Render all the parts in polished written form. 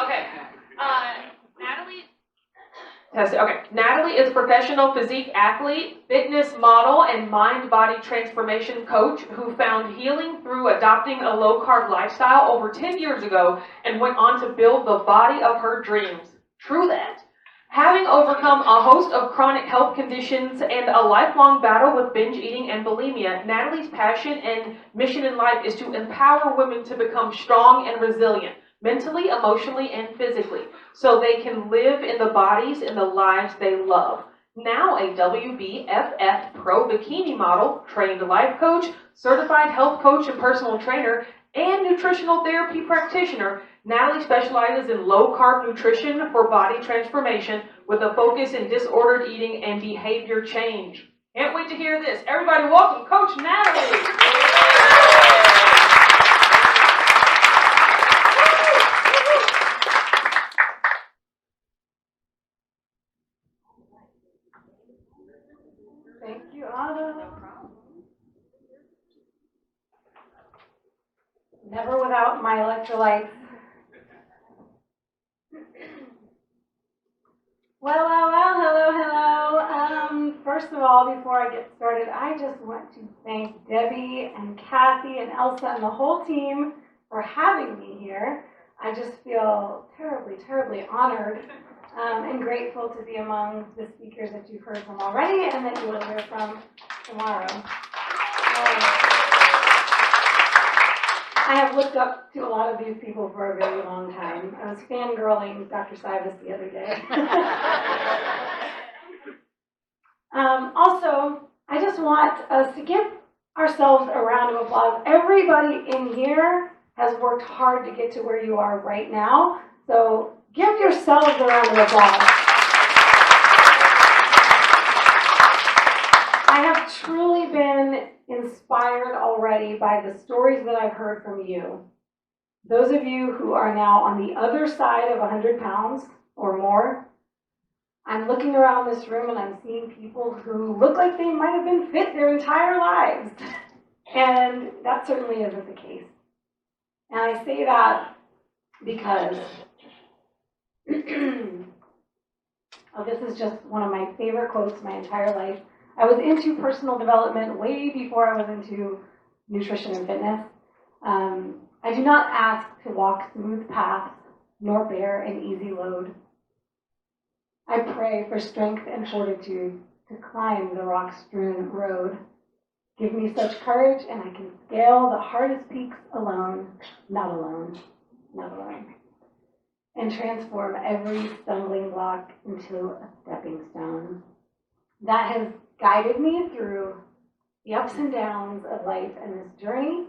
Okay. Natalie. Okay. Natalie is a professional physique athlete, fitness model, and mind-body transformation coach who found healing through adopting a low-carb lifestyle over 10 years ago and went on to build the body of her dreams. True that. Having overcome a host of chronic health conditions and a lifelong battle with binge eating and bulimia, Natalie's passion and mission in life is to empower women to become strong and resilient, mentally, emotionally, and physically, so they can live in the bodies and the lives they love. Now a WBFF pro bikini model, trained life coach, certified health coach and personal trainer, and nutritional therapy practitioner, Natalie specializes in low-carb nutrition for body transformation with a focus in disordered eating and behavior change. Can't wait to hear this. Everybody welcome Coach Natalie. Thank you, Anna. Never without my electrolytes. Well, hello. First of all, before I get started, I just want to thank Debbie and Kathy and Elsa and the whole team for having me here. I just feel terribly, terribly honored and grateful to be among the speakers that you've heard from already and that you will hear from tomorrow. I have looked up to a lot of these people for a very long time. I was fangirling Dr. Sivas the other day. Also, I just want us to give ourselves a round of applause. Everybody in here has worked hard to get to where you are right now. So give yourselves a round of applause. I have truly been inspired already by the stories that I've heard from you. Those of you who are now on the other side of 100 pounds or more, I'm looking around this room and I'm seeing people who look like they might have been fit their entire lives. And that certainly isn't the case. And I say that because this is just one of my favorite quotes my entire life. I was into personal development way before I was into nutrition and fitness. I do not ask to walk smooth paths, nor bear an easy load. I pray for strength and fortitude to climb the rock-strewn road. Give me such courage, and I can scale the hardest peaks alone, not alone, and transform every stumbling block into a stepping stone. That has guided me through the ups and downs of life and this journey.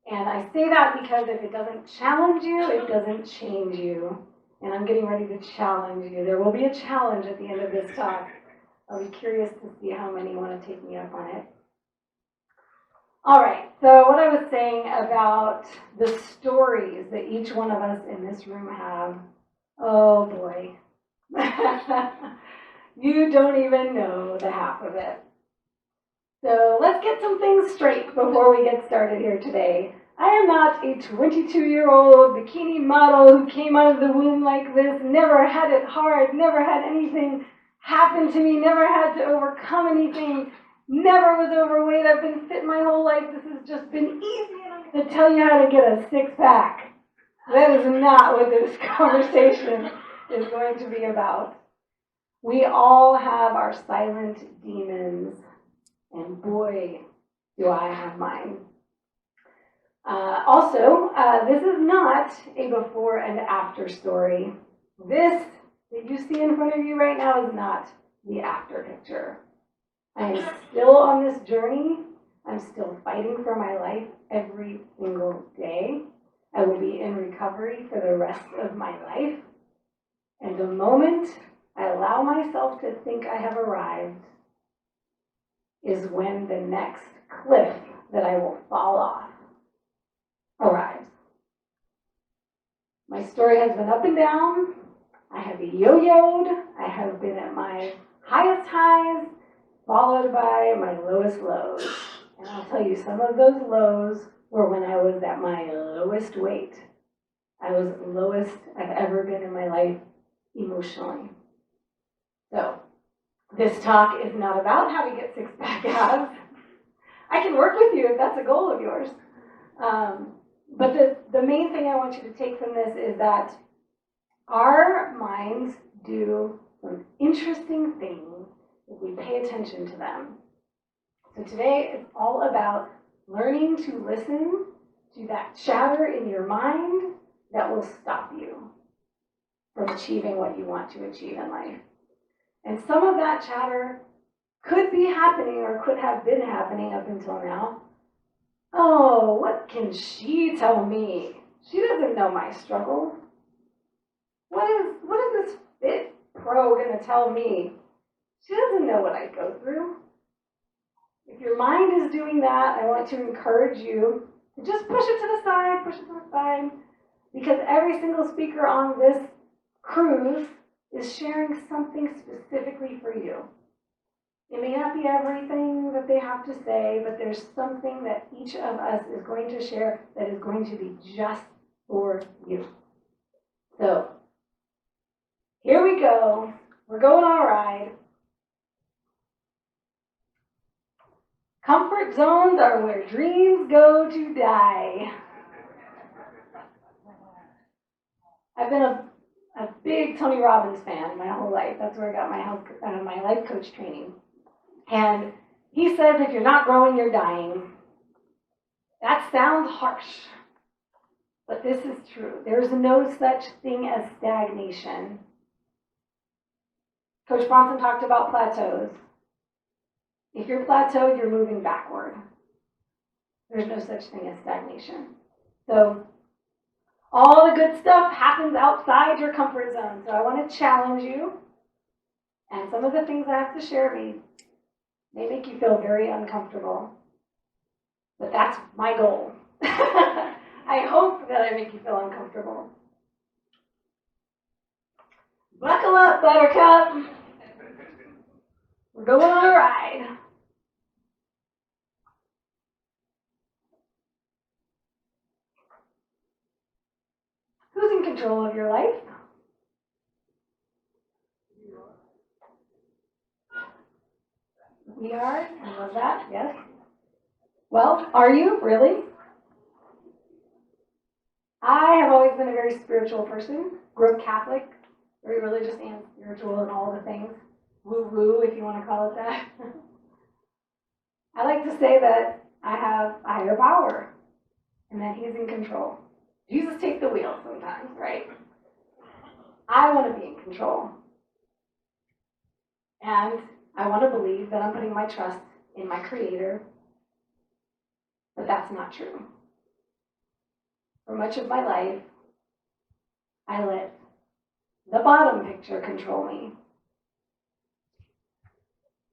And I say that because if it doesn't challenge you, it doesn't change you. And I'm getting ready to challenge you. There will be a challenge at the end of this talk. I'll be curious to see how many want to take me up on it. All right, so what I was saying about the stories that each one of us in this room have, oh boy. You don't even know the half of it. So let's get some things straight before we get started here today. I am not a 22-year-old bikini model who came out of the womb like this, never had it hard, never had anything happen to me, never had to overcome anything, never was overweight. I've been fit my whole life. This has just been easy, and I'm going to tell you how to get a six-pack. That is not what this conversation is going to be about. We all have our silent demons, and boy, do I have mine. Also, this is not a before and after story. This that you see in front of you right now is not the after picture. I am still on this journey. I'm still fighting for my life every single day. I will be in recovery for the rest of my life. And the moment I allow myself to think I have arrived is when the next cliff that I will fall off arrives. My story has been up and down. I have yo-yoed. I have been at my highest highs, followed by my lowest lows. And I'll tell you, some of those lows were when I was at my lowest weight. I was the lowest I've ever been in my life emotionally. So, this talk is not about how to get six-pack abs. I can work with you if that's a goal of yours. But the main thing I want you to take from this is that our minds do some interesting things if we pay attention to them. So today it's all about learning to listen to that chatter in your mind that will stop you from achieving what you want to achieve in life. And some of that chatter could be happening or could have been happening up until now. Oh, what can she tell me? She doesn't know my struggle. What is this fit pro going to tell me? She doesn't know what I go through. If your mind is doing that, I want to encourage you to just push it to the side, because every single speaker on this cruise is sharing something specifically for you. It may not be everything that they have to say, but there's something that each of us is going to share that is going to be just for you. So, here we go. We're going on a ride. Comfort zones are where dreams go to die. I've been a big Tony Robbins fan my whole life. That's where I got my life coach training. And he says, if you're not growing, you're dying. That sounds harsh, but this is true. There's no such thing as stagnation. Coach Bronson talked about plateaus. If you're plateaued, you're moving backward. There's no such thing as stagnation. So all the good stuff happens outside your comfort zone. So I want to challenge you. And some of the things I have to share may make you feel very uncomfortable. But that's my goal. I hope that I make you feel uncomfortable. Buckle up, Buttercup. We're going on a ride. Who's in control of your life? We are. I love that. Yes. Well, are you really? I have always been a very spiritual person. Grew up Catholic, very religious and spiritual and all the things. Woo-woo, if you want to call it that. I like to say that I have a higher power and that He's in control. Jesus takes the wheel sometimes, right? I want to be in control. And I want to believe that I'm putting my trust in my Creator. But that's not true. For much of my life, I let the bottom picture control me.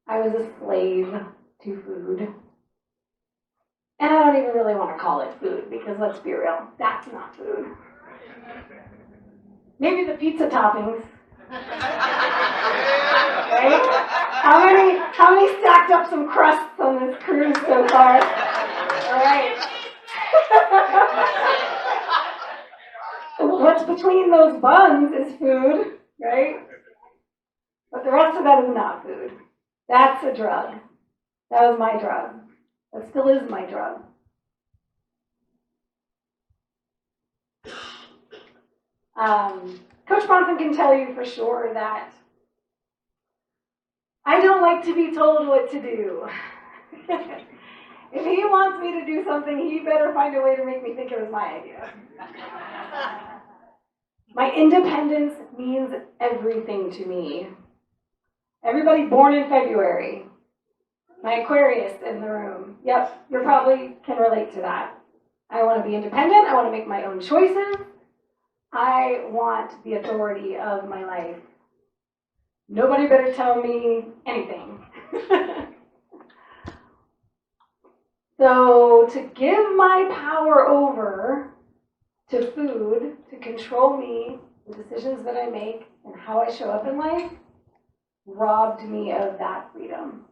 I was a slave to food. And I don't even really want to call it food, because let's be real, that's not food. Maybe the pizza toppings. Right? How many stacked up some crusts on this cruise so far? All right. What's between those buns is food, right? But the rest of that is not food. That's a drug. That was my drug. That still is my drug. Coach Bronson can tell you for sure that I don't like to be told what to do. If he wants me to do something, he better find a way to make me think it was my idea. My independence means everything to me. Everybody born in February. My Aquarius in the room. Yep, you probably can relate to that. I want to be independent. I want to make my own choices. I want the authority of my life. Nobody better tell me anything. So to give my power over to food, to control me, the decisions that I make, and how I show up in life, robbed me of that freedom.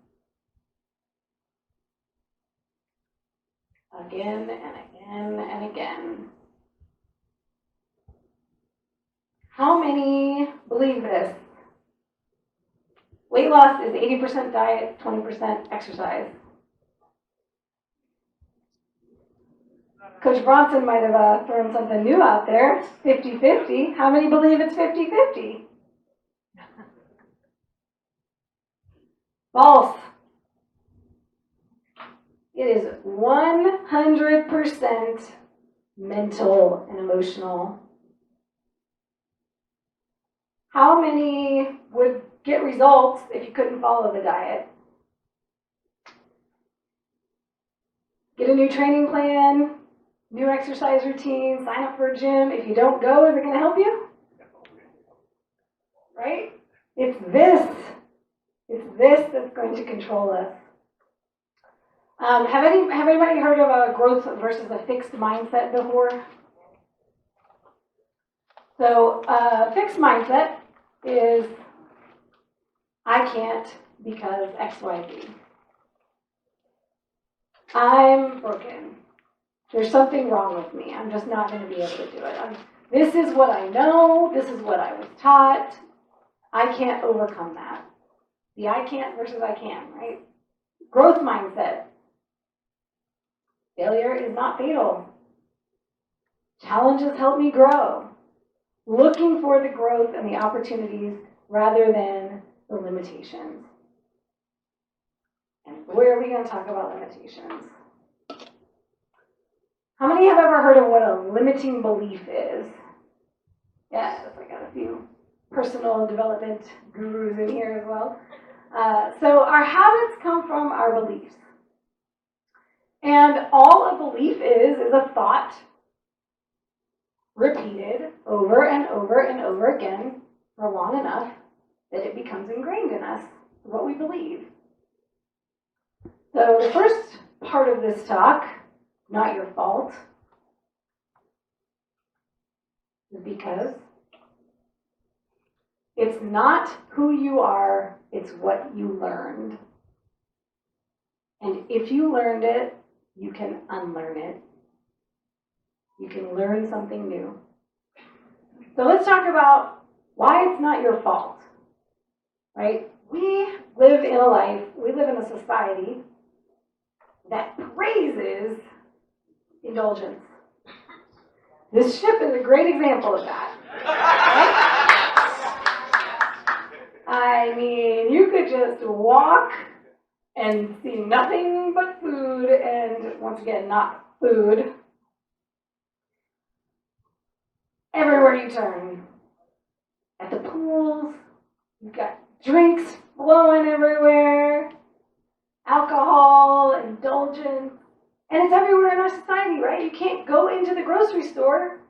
Again and again and again. How many believe this? Weight loss is 80% diet, 20% exercise. Coach Bronson might have thrown something new out there, 50-50. How many believe it's 50-50? False. It is 100% mental and emotional. How many would get results if you couldn't follow the diet? Get a new training plan, new exercise routine, sign up for a gym. If you don't go, is it going to help you? Right? It's this that's going to control us. Have anybody heard of a growth versus a fixed mindset before? So fixed mindset is I can't because X, Y, Z. I'm broken. There's something wrong with me. I'm just not going to be able to do it. This is what I know. This is what I was taught. I can't overcome that. The I can't versus I can, right? Growth mindset. Failure is not fatal. Challenges help me grow. Looking for the growth and the opportunities rather than the limitations. And boy, are we going to talk about limitations. How many have ever heard of what a limiting belief is? Yes, I got a few personal development gurus in here as well. So our habits come from our beliefs. And all a belief is a thought repeated over and over and over again for long enough that it becomes ingrained in us, what we believe. So the first part of this talk, not your fault, is because it's not who you are, it's what you learned. And if you learned it, you can unlearn it. You can learn something new. So let's talk about why it's not your fault, right? We live in a society that praises indulgence. This ship is a great example of that. Right? I mean, you could just walk and see nothing but food, and once again, not food, everywhere you turn. At the pools, you've got drinks flowing everywhere, alcohol, indulgence, and it's everywhere in our society, right? You can't go into the grocery store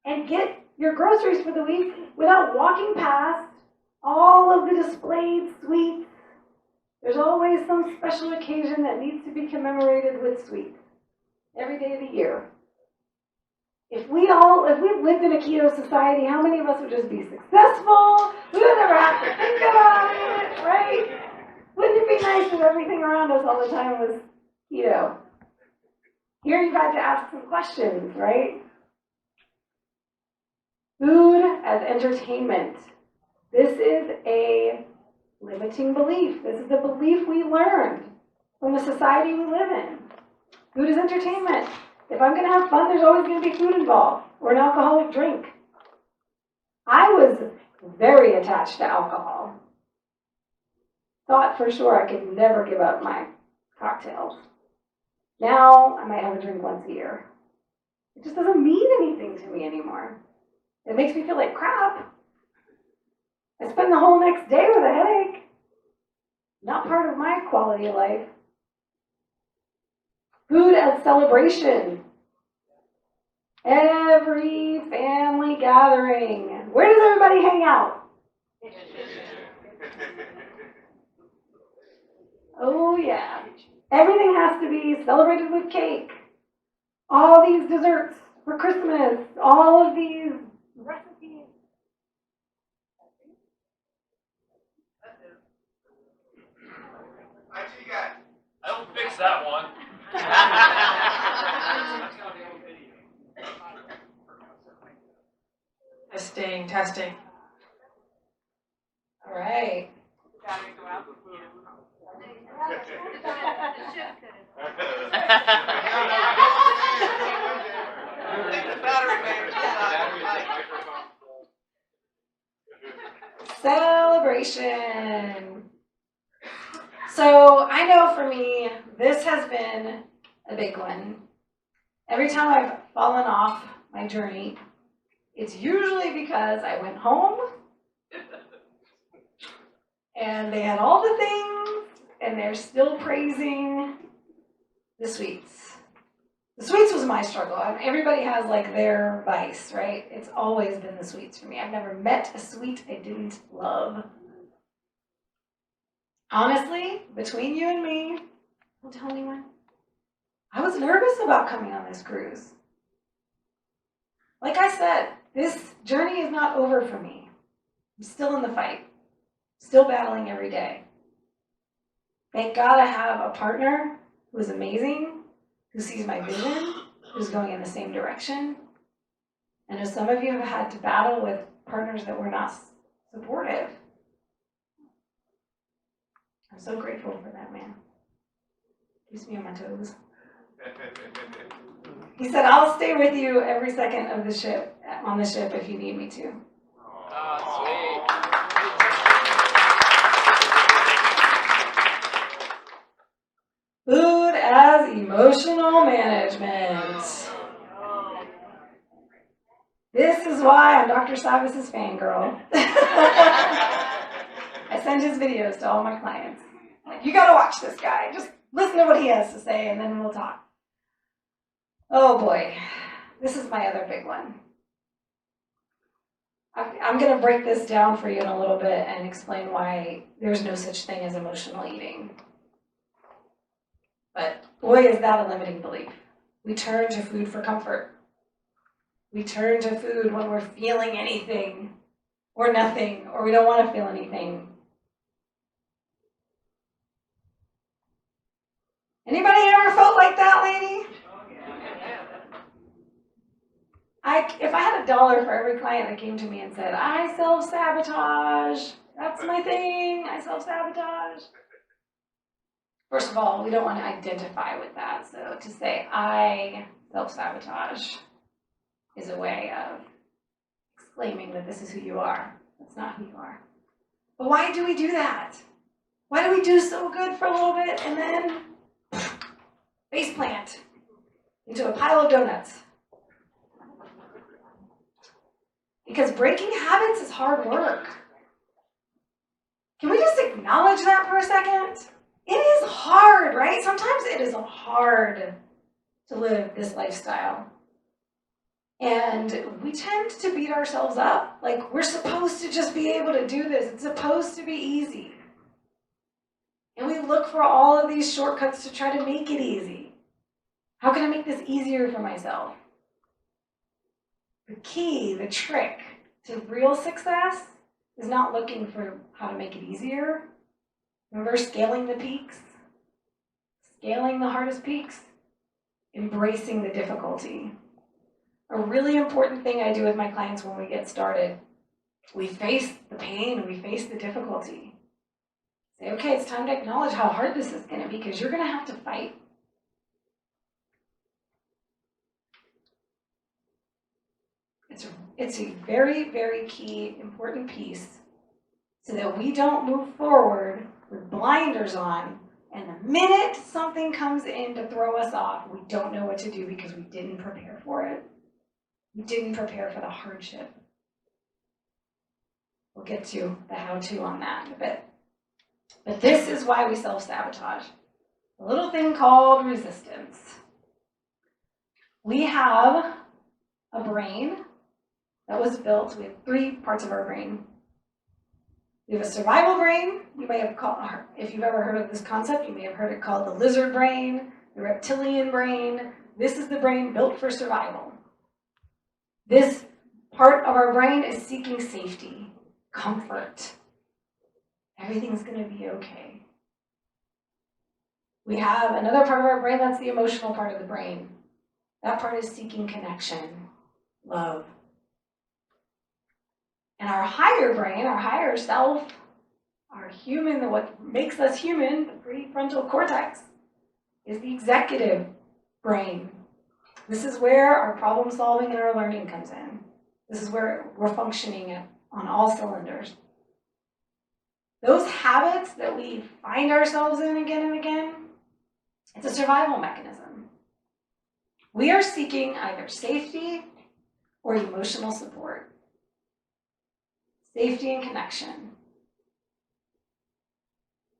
and get your groceries for the week without walking past all of the displayed sweets. There's always some special occasion that needs to be commemorated with sweets every day of the year. If we've lived in a keto society, how many of us would just be successful? We would never have to think about it, right? Wouldn't it be nice if everything around us all the time was keto? Here you've had to ask some questions, right? Food as entertainment. This is a limiting belief. This is the belief we learned from the society we live in. Food is entertainment. If I'm going to have fun, there's always going to be food involved or an alcoholic drink. I was very attached to alcohol. Thought for sure I could never give up my cocktails. Now I might have a drink once a year. It just doesn't mean anything to me anymore. It makes me feel like crap. I spend the whole next day with a headache. Not part of my quality of life. Food as celebration. Every family gathering. Where does everybody hang out? Oh yeah. Everything has to be celebrated with cake. All these desserts for Christmas. All of these recipes. I don't fix that one. Testing, testing. All right. Celebration. So I know for me, this has been a big one. Every time I've fallen off my journey, it's usually because I went home and they had all the things and they're still praising the sweets. The sweets was my struggle. Everybody has like their vice, right? It's always been the sweets for me. I've never met a sweet I didn't love. Honestly, between you and me, don't tell anyone, I was nervous about coming on this cruise. Like I said, this journey is not over for me. I'm still in the fight, still battling every day. Thank God I have a partner who is amazing, who sees my vision, who's going in the same direction. And as some of you have had to battle with partners that were not supportive, I'm so grateful for that man. Keeps me on my toes. He said, I'll stay with you every second of the ship, on the ship if you need me to. Sweet. Food as emotional management. This is why I'm Dr. Savis's fangirl. I send his videos to all my clients. I'm like, you gotta watch this guy. Just listen to what he has to say and then we'll talk. Oh boy, this is my other big one. I'm gonna break this down for you in a little bit and explain why there's no such thing as emotional eating. But boy, is that a limiting belief. We turn to food for comfort. We turn to food when we're feeling anything or nothing, or we don't want to feel anything. Anybody ever felt like that, lady? If I had $1 for every client that came to me and said, I self-sabotage, that's my thing, I self-sabotage. First of all, we don't want to identify with that. So to say I self-sabotage is a way of exclaiming that this is who you are. That's not who you are. But why do we do that? Why do we do so good for a little bit and then face plant into a pile of donuts? Because breaking habits is hard work. Can we just acknowledge that for a second? It is hard, right? Sometimes it is hard to live this lifestyle. And we tend to beat ourselves up. Like, we're supposed to just be able to do this. It's supposed to be easy. And we look for all of these shortcuts to try to make it easy. How can I make this easier for myself? The key, the trick to real success is not looking for how to make it easier. Remember scaling the peaks? Scaling the hardest peaks? Embracing the difficulty. A really important thing I do with my clients when we get started, we face the pain, we face the difficulty. Say, okay, it's time to acknowledge how hard this is going to be because you're going to have to fight. It's a very, very key, important piece so that we don't move forward with blinders on, and the minute something comes in to throw us off, we don't know what to do because we didn't prepare for it. We didn't prepare for the hardship. We'll get to the how-to on that in a bit. But this is why we self-sabotage. A little thing called resistance. We have a brain that was built. We have 3 parts of our brain. We have a survival brain. You may have called, if you've ever heard of this concept, you may have heard it called the lizard brain, the reptilian brain. This is the brain built for survival. This part of our brain is seeking safety, comfort. Everything's going to be okay. We have another part of our brain that's the emotional part of the brain. That part is seeking connection, love. And our higher brain, our higher self, our human, what makes us human, the prefrontal cortex, is the executive brain. This is where our problem solving and our learning comes in. This is where we're functioning on all cylinders. Those habits that we find ourselves in again and again, it's a survival mechanism. We are seeking either safety or emotional support. Safety and connection.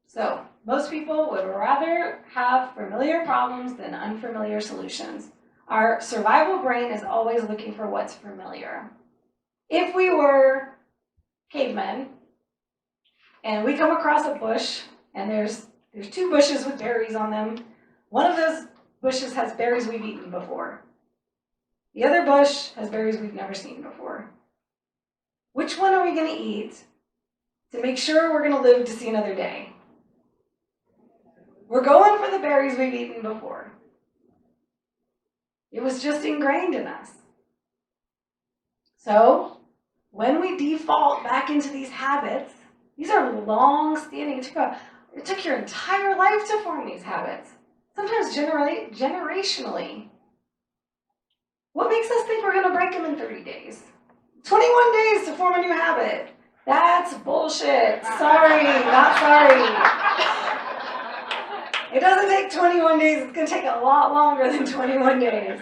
So, most people would rather have familiar problems than unfamiliar solutions. Our survival brain is always looking for what's familiar. If we were cavemen, and we come across a bush, and there's 2 bushes with berries on them. One of those bushes has berries we've eaten before. The other bush has berries we've never seen before. Which one are we going to eat to make sure we're going to live to see another day? We're going for the berries we've eaten before. It was just ingrained in us. So, when we default back into these habits, these are long-standing. It took your entire life to form these habits. Sometimes generationally. What makes us think we're going to break them in 30 days? 21 days to form a new habit. That's bullshit. Sorry, not sorry. It doesn't take 21 days. It's going to take a lot longer than 21 days.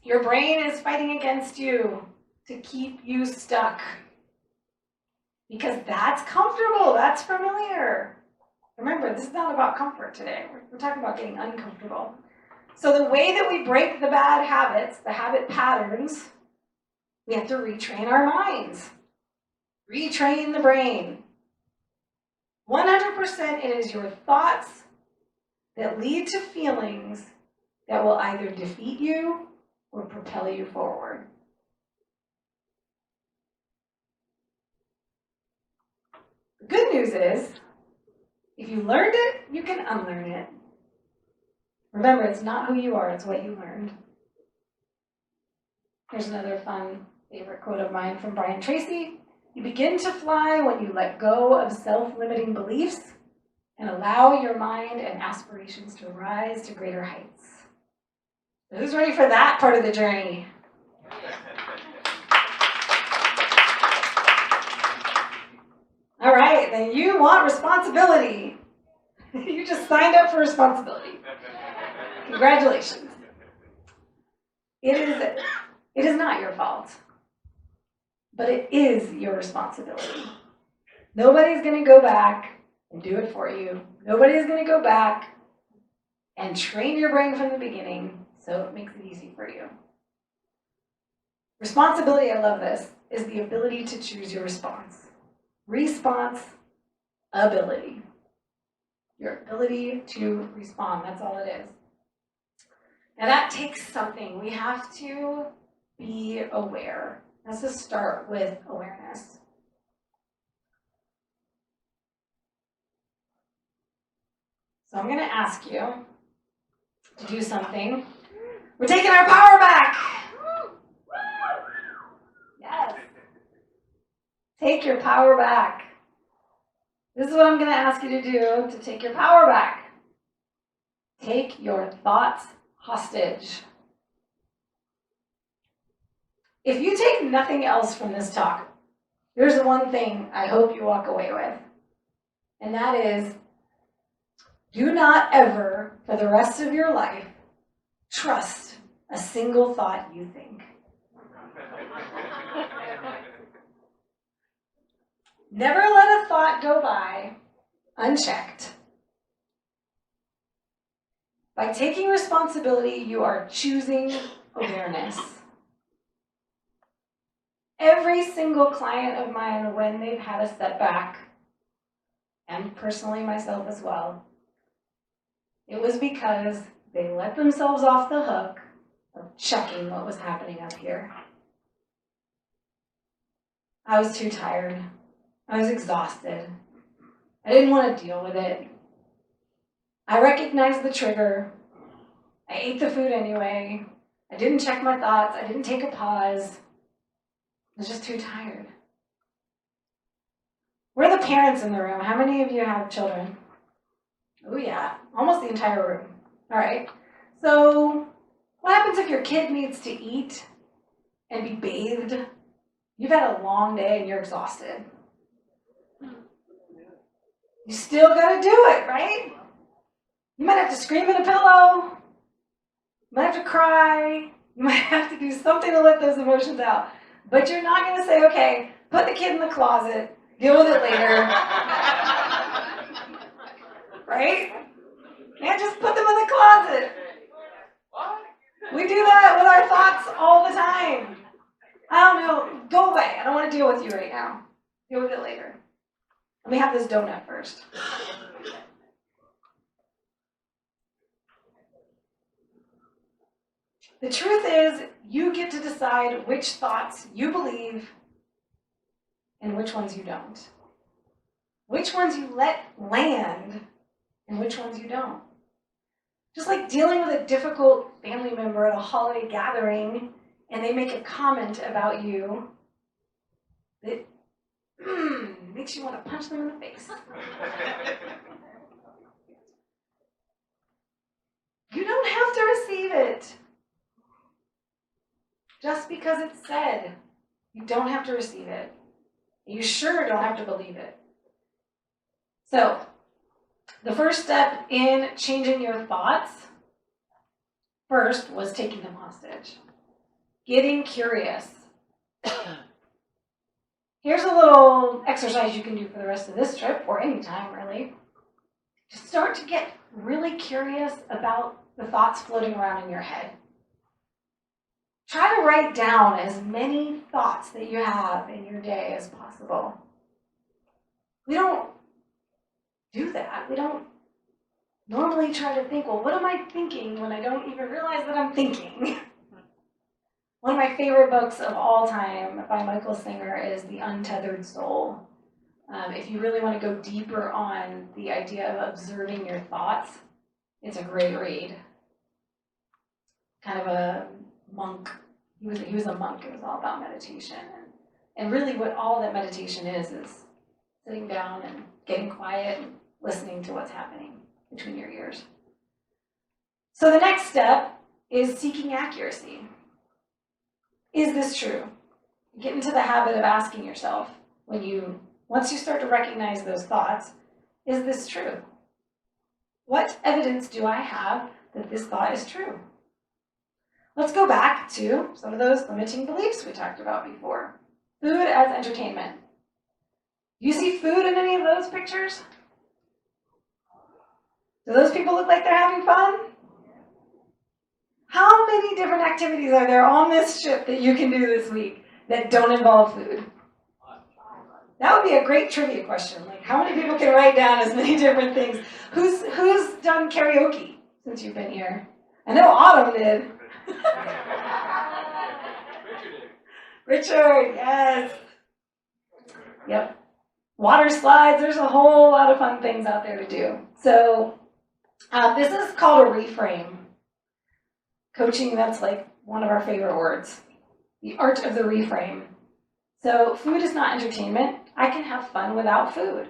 Your brain is fighting against you to keep you stuck. Because that's comfortable. That's familiar. Remember, this is not about comfort today. We're talking about getting uncomfortable. So the way that we break the bad habits, the habit patterns, we have to retrain our minds. Retrain the brain. 100% it is your thoughts that lead to feelings that will either defeat you or propel you forward. The good news is, if you learned it, you can unlearn it. Remember, it's not who you are, it's what you learned. Here's another fun favorite quote of mine from Brian Tracy. You begin to fly when you let go of self-limiting beliefs and allow your mind and aspirations to rise to greater heights. So who's ready for that part of the journey? All right, then you want responsibility. You just signed up for responsibility. Congratulations. It is not your fault, but it is your responsibility. Nobody's going to go back and do it for you. Nobody's going to go back and train your brain from the beginning so it makes it easy for you. Responsibility, I love this, is the ability to choose your response. Response ability. Your ability to respond, that's all it is. Now that takes something. We have to be aware. Let's just start with awareness. So I'm going to ask you to do something. We're taking our power back. Yes. Take your power back. This is what I'm going to ask you to do to take your power back. Take your thoughts hostage. If you take nothing else from this talk, there's one thing I hope you walk away with. And that is, do not ever, for the rest of your life, trust a single thought you think. Never let a thought go by unchecked. By taking responsibility, you are choosing awareness. Every single client of mine, when they've had a setback, and personally myself as well, it was because they let themselves off the hook of checking what was happening up here. I was too tired. I was exhausted. I didn't want to deal with it. I recognized the trigger. I ate the food anyway. I didn't check my thoughts. I didn't take a pause. I was just too tired. We're the parents in the room. How many of you have children? Oh yeah, almost the entire room. All right. So what happens if your kid needs to eat and be bathed? You've had a long day and you're exhausted. You still gotta do it, right? You might have to scream in a pillow. You might have to cry. You might have to do something to let those emotions out. But you're not gonna say, okay, put the kid in the closet, deal with it later. Right? Can't just put them in the closet. We do that with our thoughts all the time. I don't know. Go away. I don't want to deal with you right now. Deal with it later. Let me have this donut first. The truth is, you get to decide which thoughts you believe and which ones you don't. Which ones you let land and which ones you don't. Just like dealing with a difficult family member at a holiday gathering and they make a comment about you that makes you want to punch them in the face. You don't have to receive it. Just because it's said, you don't have to receive it. You sure don't have to believe it. So, the first step in changing your thoughts, first, was taking them hostage. Getting curious. Here's a little exercise you can do for the rest of this trip, or any time really. Just start to get really curious about the thoughts floating around in your head. Try to write down as many thoughts that you have in your day as possible. We don't do that. We don't normally try to think, well, what am I thinking when I don't even realize that I'm thinking? One of my favorite books of all time by Michael Singer is The Untethered Soul. If you really want to go deeper on the idea of observing your thoughts, it's a great read. Kind of a monk. He was a monk. It was all about meditation. And really what all that meditation is sitting down and getting quiet and listening to what's happening between your ears. So the next step is seeking accuracy. Is this true? Get into the habit of asking yourself, once you start to recognize those thoughts, is this true? What evidence do I have that this thought is true? Let's go back to some of those limiting beliefs we talked about before. Food as entertainment. Do you see food in any of those pictures? Do those people look like they're having fun? How many different activities are there on this ship that you can do this week that don't involve food? That would be a great trivia question. Like, how many people can write down as many different things? Who's done karaoke since you've been here? I know Autumn did. Richard, yes. Yep. Water slides, there's a whole lot of fun things out there to do. So this is called a reframe. Coaching, that's like one of our favorite words. The art of the reframe. So food is not entertainment. I can have fun without food.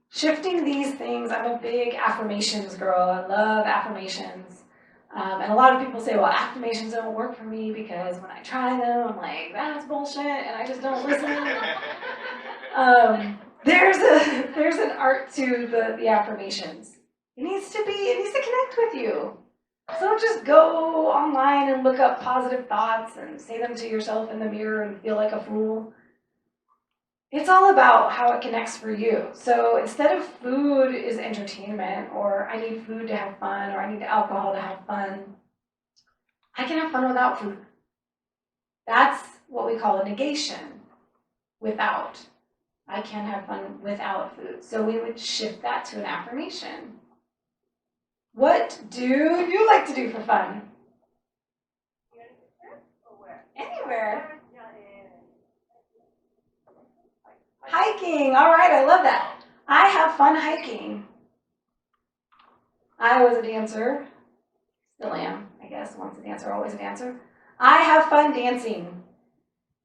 Shifting these things, I'm a big affirmations girl. I love affirmations. And a lot of people say, well, affirmations don't work for me because when I try them, I'm like, that's bullshit, and I just don't listen. There's an art to the affirmations. It needs to connect with you. So don't just go online and look up positive thoughts and say them to yourself in the mirror and feel like a fool. It's all about how it connects for you. So instead of food is entertainment, or I need food to have fun, or I need alcohol to have fun, I can have fun without food. That's what we call a negation. Without. I can have fun without food. So we would shift that to an affirmation. What do you like to do for fun? Anywhere. Hiking. All right, I love that. I have fun hiking. I was a dancer. Still am, I guess. Once a dancer, always a dancer. I have fun dancing.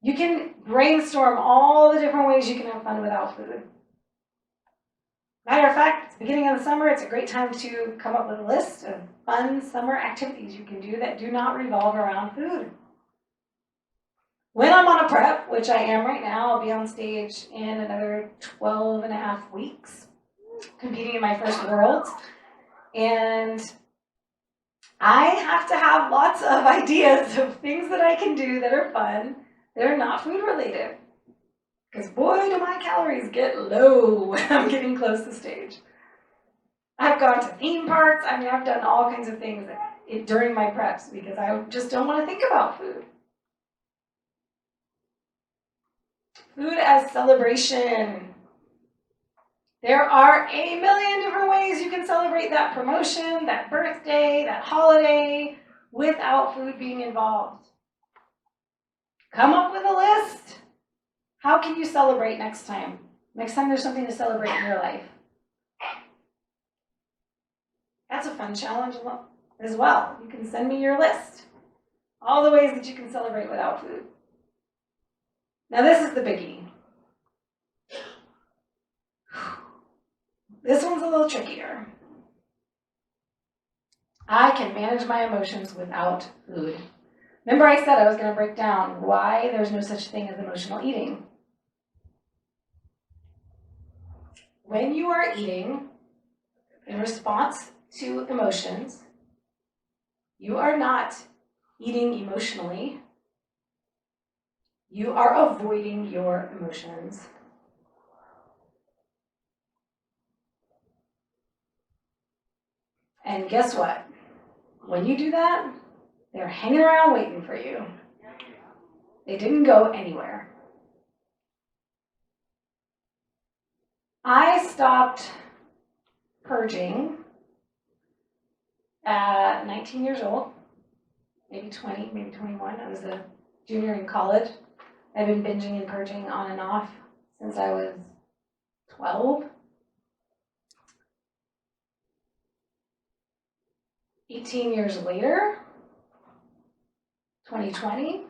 You can brainstorm all the different ways you can have fun without food. Matter of fact, it's the beginning of the summer. It's a great time to come up with a list of fun summer activities you can do that do not revolve around food. When I'm on a prep, which I am right now, I'll be on stage in another 12 and a half weeks, competing in my first Worlds. And I have to have lots of ideas of things that I can do that are fun, that are not food related. Because boy, do my calories get low when I'm getting close to stage. I've gone to theme parks. I mean, I've done all kinds of things during my preps because I just don't want to think about food. Food as celebration. There are a million different ways you can celebrate that promotion, that birthday, that holiday, without food being involved. Come up with a list. How can you celebrate next time? Next time there's something to celebrate in your life. That's a fun challenge as well. You can send me your list. All the ways that you can celebrate without food. Now this is the biggie. This one's a little trickier. I can manage my emotions without food. Remember I said I was going to break down why there's no such thing as emotional eating. When you are eating in response to emotions, you are not eating emotionally. You are avoiding your emotions. And guess what? When you do that, they're hanging around waiting for you. They didn't go anywhere. I stopped purging at 19 years old, maybe 20, maybe 21. I was a junior in college. I've been binging and purging on and off since I was 12. 18 years later, 2020,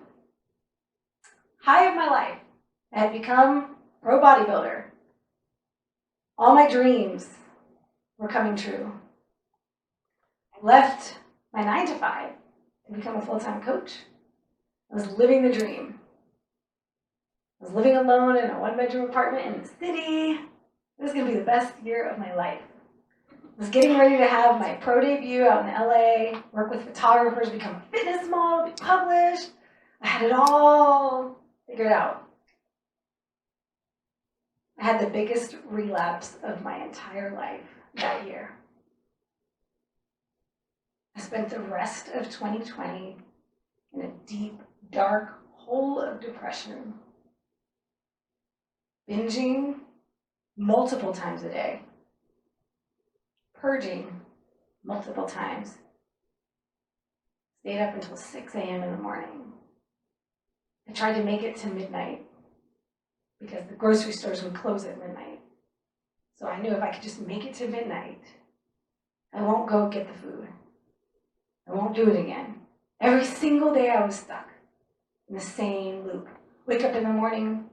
high of my life, I had become pro bodybuilder. All my dreams were coming true. I left my 9 to 5 to become a full-time coach. I was living the dream. I was living alone in a 1-bedroom apartment in the city. It was going to be the best year of my life. I was getting ready to have my pro debut out in LA, work with photographers, become a fitness model, be published. I had it all figured out. I had the biggest relapse of my entire life that year. I spent the rest of 2020 in a deep, dark hole of depression, binging multiple times a day, purging multiple times, stayed up until 6 a.m. in the morning. I tried to make it to midnight because the grocery stores would close at midnight. So I knew if I could just make it to midnight, I won't go get the food. I won't do it again. Every single day I was stuck in the same loop. Wake up in the morning,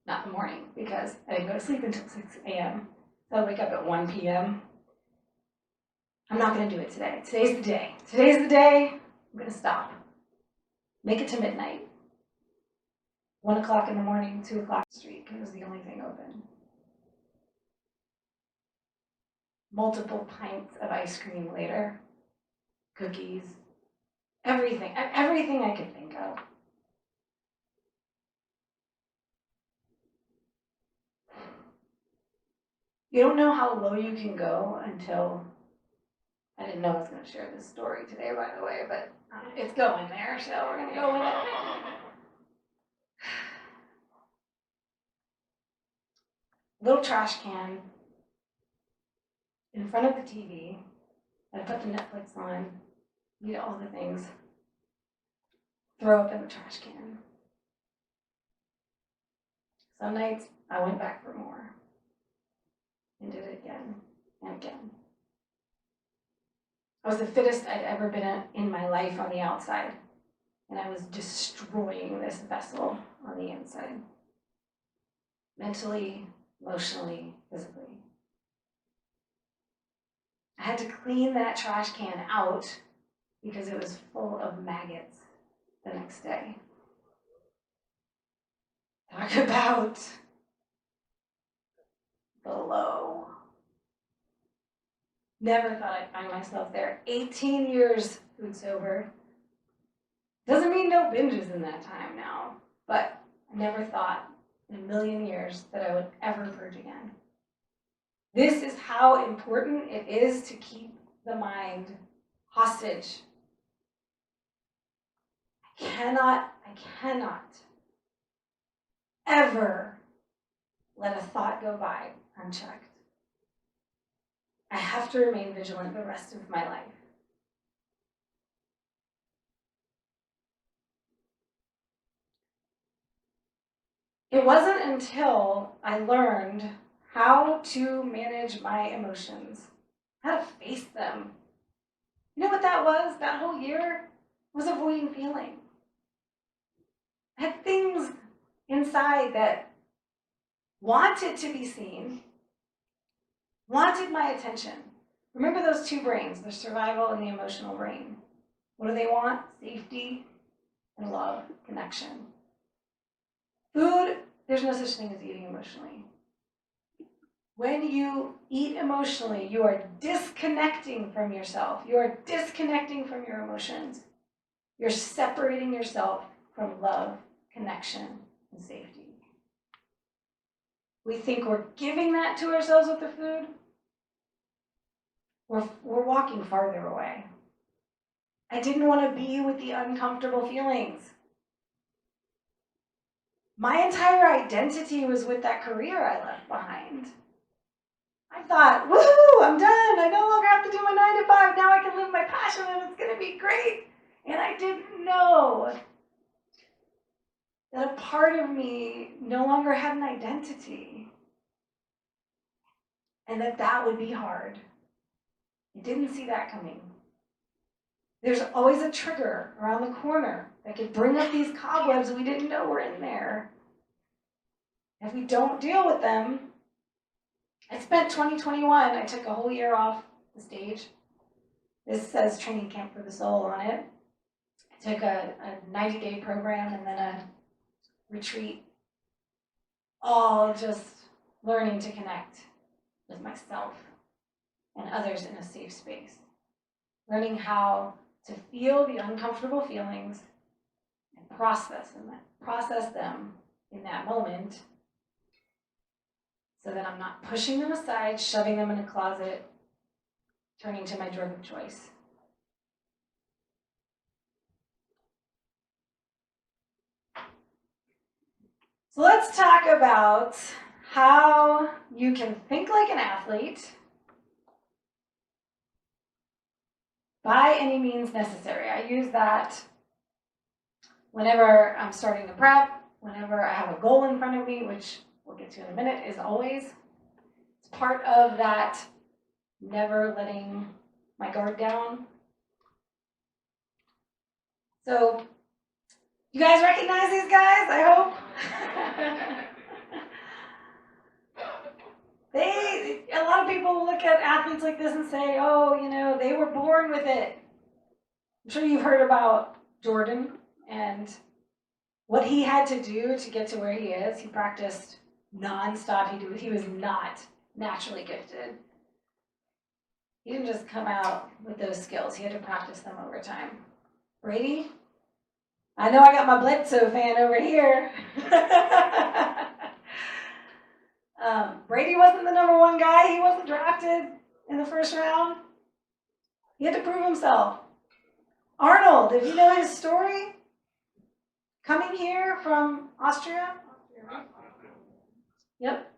not the morning because I didn't go to sleep until 6 a.m. So I wake up at 1 p.m. I'm not going to do it today. Today's the day. Today's the day. I'm going to stop. Make it to midnight. 1 o'clock in the morning, 2 o'clock the street, because it was the only thing open. Multiple pints of ice cream later, cookies, everything I could think of. You don't know how low you can go until, I didn't know I was going to share this story today, by the way, but it's going there, so we're going to go with it. Little trash can in front of the TV. I put the Netflix on, eat all the things, throw up in the trash can. Some nights I went back for more and did it again and again. I was the fittest I'd ever been in my life on the outside. And I was destroying this vessel on the inside. Mentally, emotionally, physically. I had to clean that trash can out because it was full of maggots the next day. Talk about the low. Never thought I'd find myself there. 18 years food sober. Doesn't mean no binges in that time now, but I never thought in a million years that I would ever purge again. This is how important it is to keep the mind hostage. I cannot ever let a thought go by unchecked. I have to remain vigilant the rest of my life. It wasn't until I learned how to manage my emotions, how to face them. You know what that was? That whole year was avoiding feeling. I had things inside that wanted to be seen, wanted my attention. Remember those two brains, the survival and the emotional brain. What do they want? Safety and love, connection. Food, there's no such thing as eating emotionally. When you eat emotionally, you are disconnecting from yourself. You are disconnecting from your emotions. You're separating yourself from love, connection, and safety. We think we're giving that to ourselves with the food. We're walking farther away. I didn't want to be with the uncomfortable feelings. My entire identity was with that career I left behind. I thought, woohoo, I'm done. I no longer have to do my 9 to 5. Now I can live my passion and it's going to be great. And I didn't know that a part of me no longer had an identity. And that would be hard. I didn't see that coming. There's always a trigger around the corner that could bring up these cobwebs we didn't know were in there. If we don't deal with them, I spent 2021, I took a whole year off the stage. This says Training Camp for the Soul on it. I took a 90-day program and then a retreat, all just learning to connect with myself and others in a safe space. Learning how to feel the uncomfortable feelings and process them in that moment so that I'm not pushing them aside, shoving them in a closet, turning to my drug of choice. So let's talk about how you can think like an athlete by any means necessary. I use that whenever I'm starting to prep, whenever I have a goal in front of me, which we'll get to in a minute, is always. It's part of that never letting my guard down. So, you guys recognize these guys, I hope? A lot of people look at athletes like this and say, oh, they were born with it. I'm sure you've heard about Jordan and what he had to do to get to where he is. He practiced nonstop. He was not naturally gifted. He didn't just come out with those skills. He had to practice them over time. Brady? I know I got my Bledsoe fan over here. Brady wasn't the number one guy. He wasn't drafted in the first round. He had to prove himself. Arnold, if you know his story, coming here from Austria. Yep.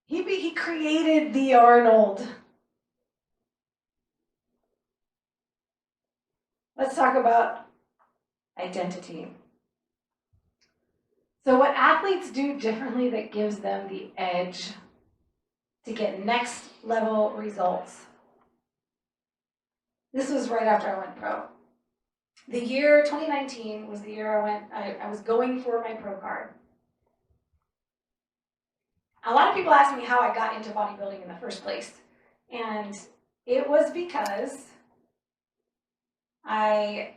He created the Arnold. Let's talk about identity. So what athletes do differently that gives them the edge to get next level results This was right after I went pro. The year 2019 was the year I was going for my pro card. A lot of people ask me how I got into bodybuilding in the first place. And it was because I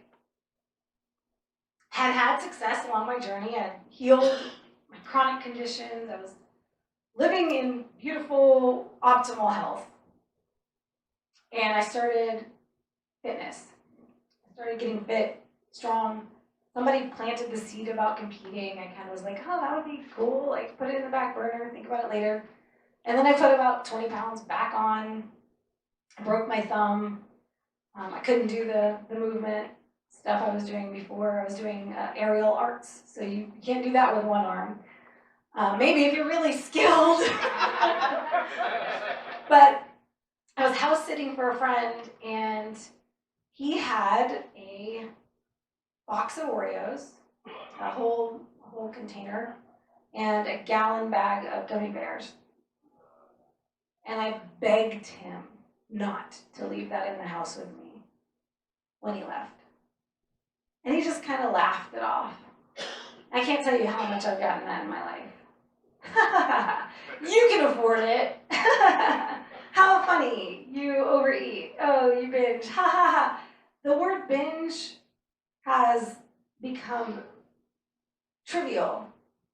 had success along my journey. I had healed my chronic conditions. I was living in beautiful, optimal health. And I started fitness. I started getting fit, strong. Somebody planted the seed about competing. I kind of was like, oh, that would be cool. Like, put it in the back burner, think about it later. And then I put about 20 pounds back on. I broke my thumb. I couldn't do the movement stuff I was doing before. I was doing aerial arts, so you can't do that with one arm. Maybe if you're really skilled. But I was house sitting for a friend, and he had a box of Oreos, a whole container, and a gallon bag of gummy bears. And I begged him not to leave that in the house with me when he left. And he just kind of laughed it off. I can't tell you how much I've gotten that in my life. You can afford it. How funny. You overeat. Oh, you binge. Ha ha ha. The word binge has become trivial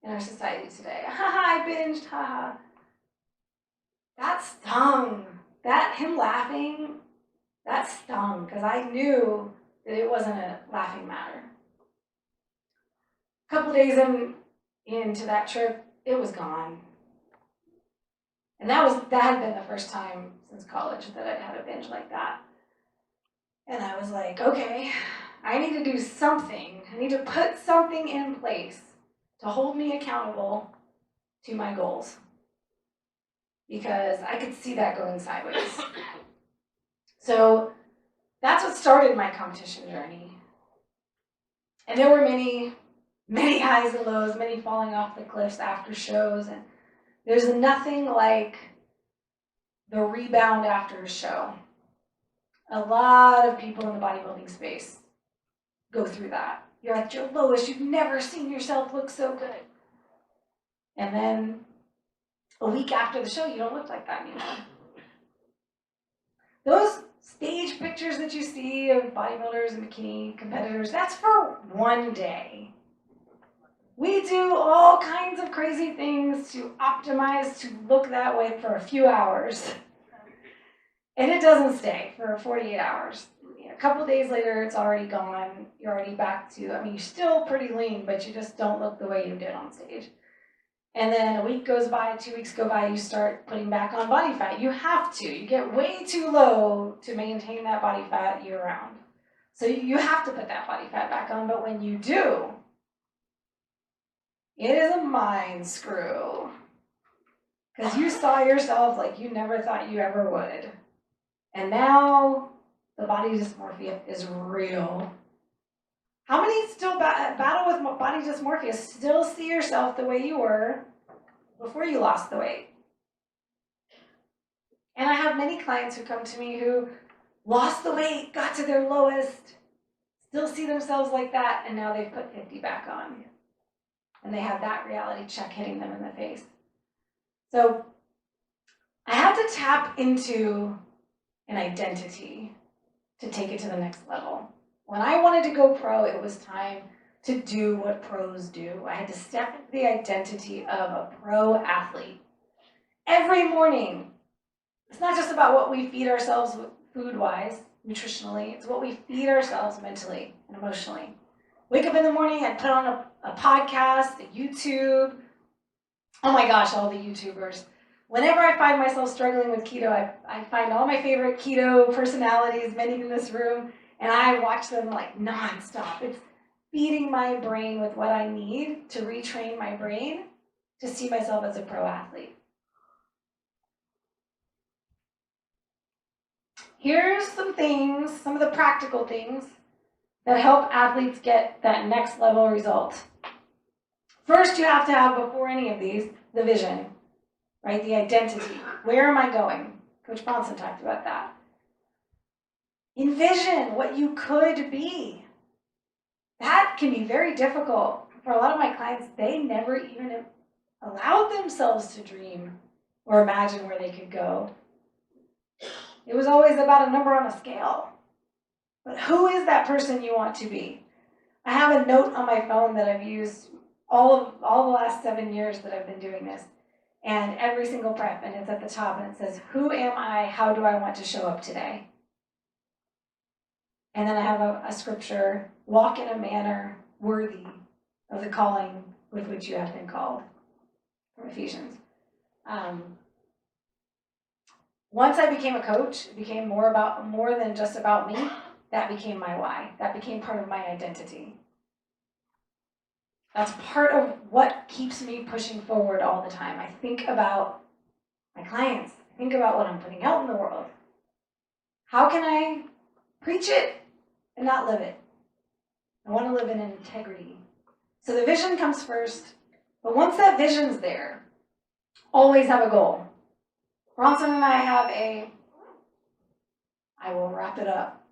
in our society today. Ha ha, I binged. Ha ha. That stung. Him laughing, that stung, because I knew that it wasn't a laughing matter. A couple days into that trip, it was gone. And that had been the first time since college that I'd had a binge like that. And I was like, okay, I need to do something. I need to put something in place to hold me accountable to my goals. Because I could see that going sideways. So that's what started my competition journey. And there were many, many highs and lows, many falling off the cliffs after shows. And there's nothing like the rebound after a show. A lot of people in the bodybuilding space go through that. You're at your lowest. You've never seen yourself look so good. And then a week after the show, you don't look like that anymore. Those stage pictures that you see of bodybuilders and bikini competitors, that's for one day. We do all kinds of crazy things to optimize to look that way for a few hours. And it doesn't stay for 48 hours. A couple days later, it's already gone. You're already back to, you're still pretty lean, but you just don't look the way you did on stage. And then a week goes by, 2 weeks go by, you start putting back on body fat. You have to. You get way too low to maintain that body fat year round. So you have to put that body fat back on, but when you do, it is a mind screw. Because you saw yourself like you never thought you ever would. And now the body dysmorphia is real. How many still battle with body dysmorphia, still see yourself the way you were before you lost the weight? And I have many clients who come to me who lost the weight, got to their lowest, still see themselves like that, and now they've put 50 back on. And they have that reality check hitting them in the face. So I had to tap into an identity to take it to the next level. When I wanted to go pro, it was time to do what pros do. I had to step into the identity of a pro athlete. Every morning, it's not just about what we feed ourselves food-wise, nutritionally, it's what we feed ourselves mentally and emotionally. Wake up in the morning, I'd put on a podcast, a YouTube. Oh my gosh, all the YouTubers. Whenever I find myself struggling with keto, I find all my favorite keto personalities, many in this room, and I watch them like nonstop. It's feeding my brain with what I need to retrain my brain to see myself as a pro athlete. Here's some things, some of the practical things that help athletes get that next level result. First, you have to have, before any of these, the vision, right? The identity. Where am I going? Coach Bonson talked about that. Envision what you could be. That can be very difficult. For a lot of my clients, they never even allowed themselves to dream or imagine where they could go. It was always about a number on a scale. But who is that person you want to be? I have a note on my phone that I've used all the last 7 years that I've been doing this. And every single prep, and it's at the top, and it says, who am I? How do I want to show up today? And then I have a scripture, walk in a manner worthy of the calling with which you have been called, from Ephesians. Once I became a coach, it became more than just about me. That became my why. That became part of my identity. That's part of what keeps me pushing forward all the time. I think about my clients. I think about what I'm putting out in the world. How can I preach it and not live it? I want to live in integrity. So the vision comes first. But once that vision's there, always have a goal. Bronson and I have I will wrap it up.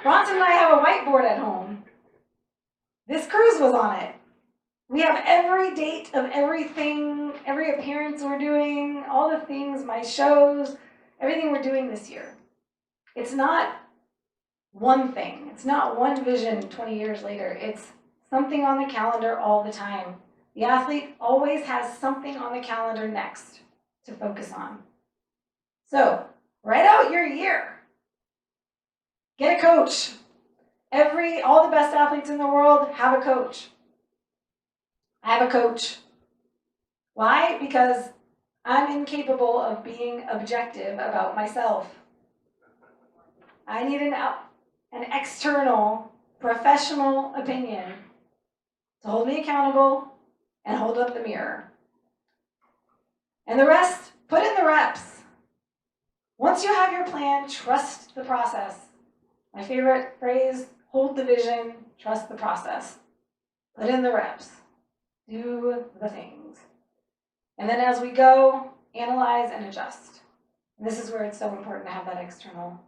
Bronson and I have a whiteboard at home. This cruise was on it. We have every date of everything, every appearance we're doing, all the things, my shows, everything we're doing this year. It's not one thing. It's not one vision 20 years later. It's something on the calendar all the time. The athlete always has something on the calendar next to focus on. So, write out your year. Get a coach. All the best athletes in the world have a coach. I have a coach. Why? Because I'm incapable of being objective about myself. I need an external, professional opinion to hold me accountable and hold up the mirror. And the rest, put in the reps. Once you have your plan, trust the process. My favorite phrase, hold the vision, trust the process. Put in the reps. Do the things. And then as we go, analyze and adjust. And this is where it's so important to have that external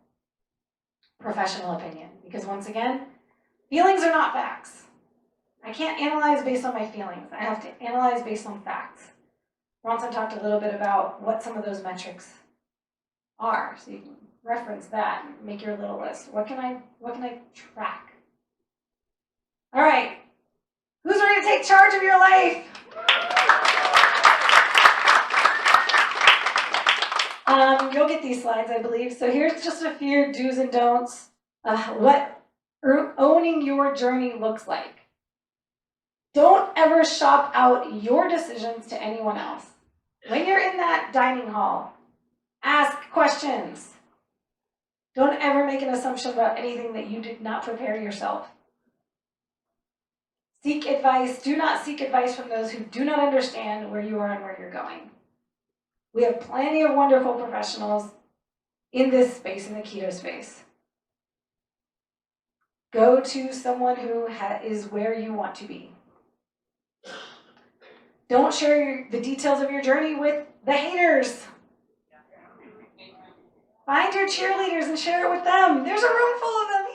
professional opinion. Because once again, feelings are not facts. I can't analyze based on my feelings. I have to analyze based on facts. Bronson talked a little bit about what some of those metrics are. So you can reference that and make your little list. What can I track? All right. Who's ready to take charge of your life? You'll get these slides, I believe. So here's just a few do's and don'ts of what owning your journey looks like. Don't ever shop out your decisions to anyone else. When you're in that dining hall, ask questions. Don't ever make an assumption about anything that you did not prepare yourself. Seek advice. Do not seek advice from those who do not understand where you are and where you're going. We have plenty of wonderful professionals in this space, in the keto space. Go to someone who is where you want to be. Don't share the details of your journey with the haters. Find your cheerleaders and share it with them. There's a room full of them